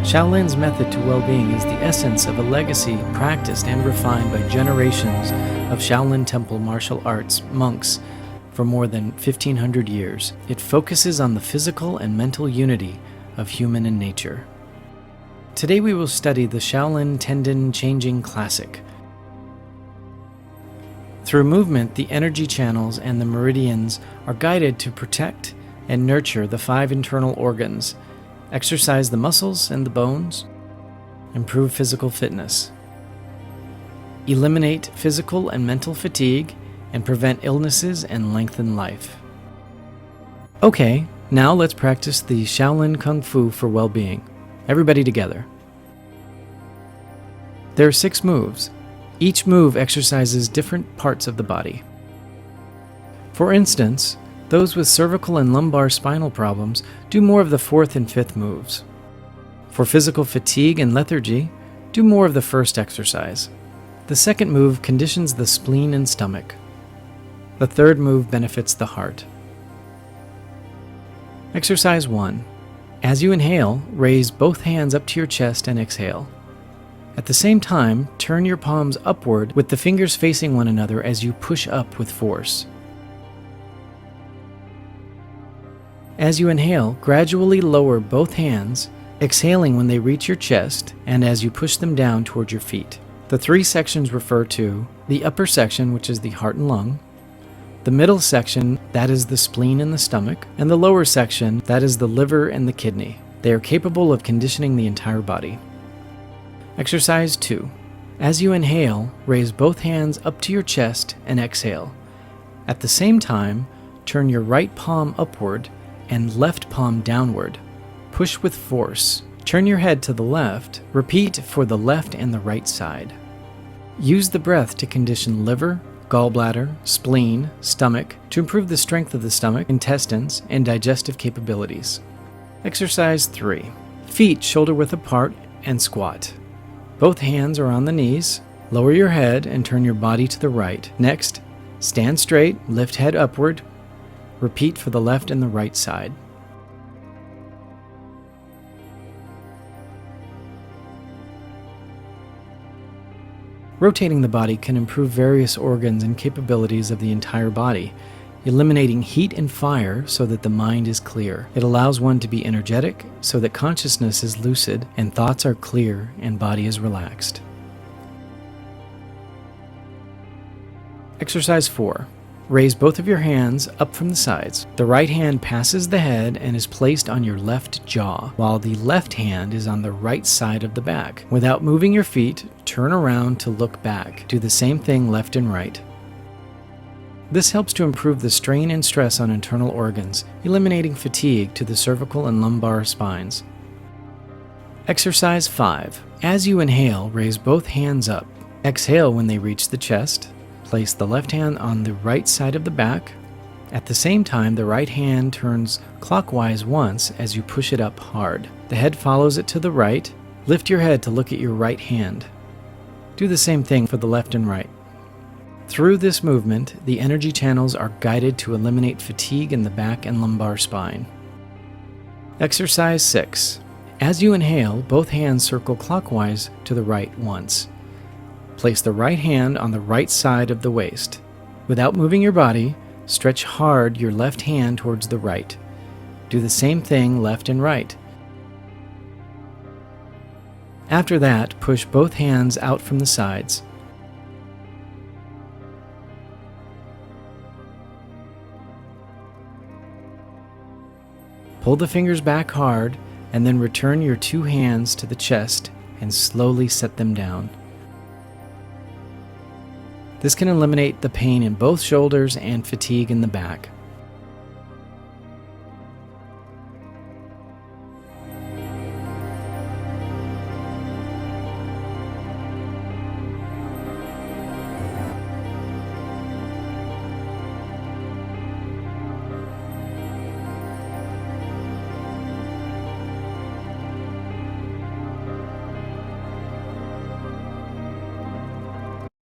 Shaolin's method to well-being is the essence of a legacy practiced and refined by generations of Shaolin Temple martial arts monks for more than 1,500 years. It focuses on the physical and mental unity of human and nature. Today we will study the Shaolin Tendon Changing Classic. Through movement, the energy channels and the meridians are guided to protect and nurture the 5 internal organs, exercise the muscles and the bones, improve physical fitness, eliminate physical and mental fatigue, and prevent illnesses and lengthen life. Okay, now let's practice the Shaolin Kung Fu for well-being. Everybody together. There are 6 moves. Each move exercises different parts of the body. For instance, those with cervical and lumbar spinal problems do more of the 4th and 5th moves. For physical fatigue and lethargy, do more of the first exercise. The 2nd move conditions the spleen and stomach. The 3rd move benefits the heart. Exercise 1. As you inhale, raise both hands up to your chest and exhale. At the same time, turn your palms upward with the fingers facing one another as you push up with force. As you inhale, gradually lower both hands, exhaling when they reach your chest and as you push them down toward your feet. The 3 sections refer to the upper section, which is the heart and lung, the middle section, that is the spleen and the stomach, and the lower section, that is the liver and the kidney. They are capable of conditioning the entire body. Exercise 2. As you inhale, raise both hands up to your chest and exhale. At the same time, turn your right palm upward and left palm downward. Push with force. Turn your head to the left. Repeat for the left and the right side. Use the breath to condition liver, gallbladder, spleen, stomach to improve the strength of the stomach, intestines, and digestive capabilities. Exercise 3. Feet shoulder-width apart and squat. Both hands are on the knees. Lower your head and turn your body to the right. Next, stand straight, lift head upward. Repeat for the left and the right side. Rotating the body can improve various organs and capabilities of the entire body, eliminating heat and fire so that the mind is clear. It allows one to be energetic so that consciousness is lucid and thoughts are clear and body is relaxed. Exercise 4. Raise both of your hands up from the sides. The right hand passes the head and is placed on your left jaw, while the left hand is on the right side of the back. Without moving your feet, turn around to look back. Do the same thing left and right. This helps to improve the strain and stress on internal organs, eliminating fatigue to the cervical and lumbar spines. Exercise 5. As you inhale, raise both hands up. Exhale when they reach the chest. Place the left hand on the right side of the back. At the same time, the right hand turns clockwise once as you push it up hard. The head follows it to the right. Lift your head to look at your right hand. Do the same thing for the left and right. Through this movement, the energy channels are guided to eliminate fatigue in the back and lumbar spine. Exercise 6. As you inhale, both hands circle clockwise to the right once. Place the right hand on the right side of the waist. Without moving your body, stretch hard your left hand towards the right. Do the same thing left and right. After that, push both hands out from the sides. Pull the fingers back hard and then return your 2 hands to the chest and slowly set them down. This can eliminate the pain in both shoulders and fatigue in the back.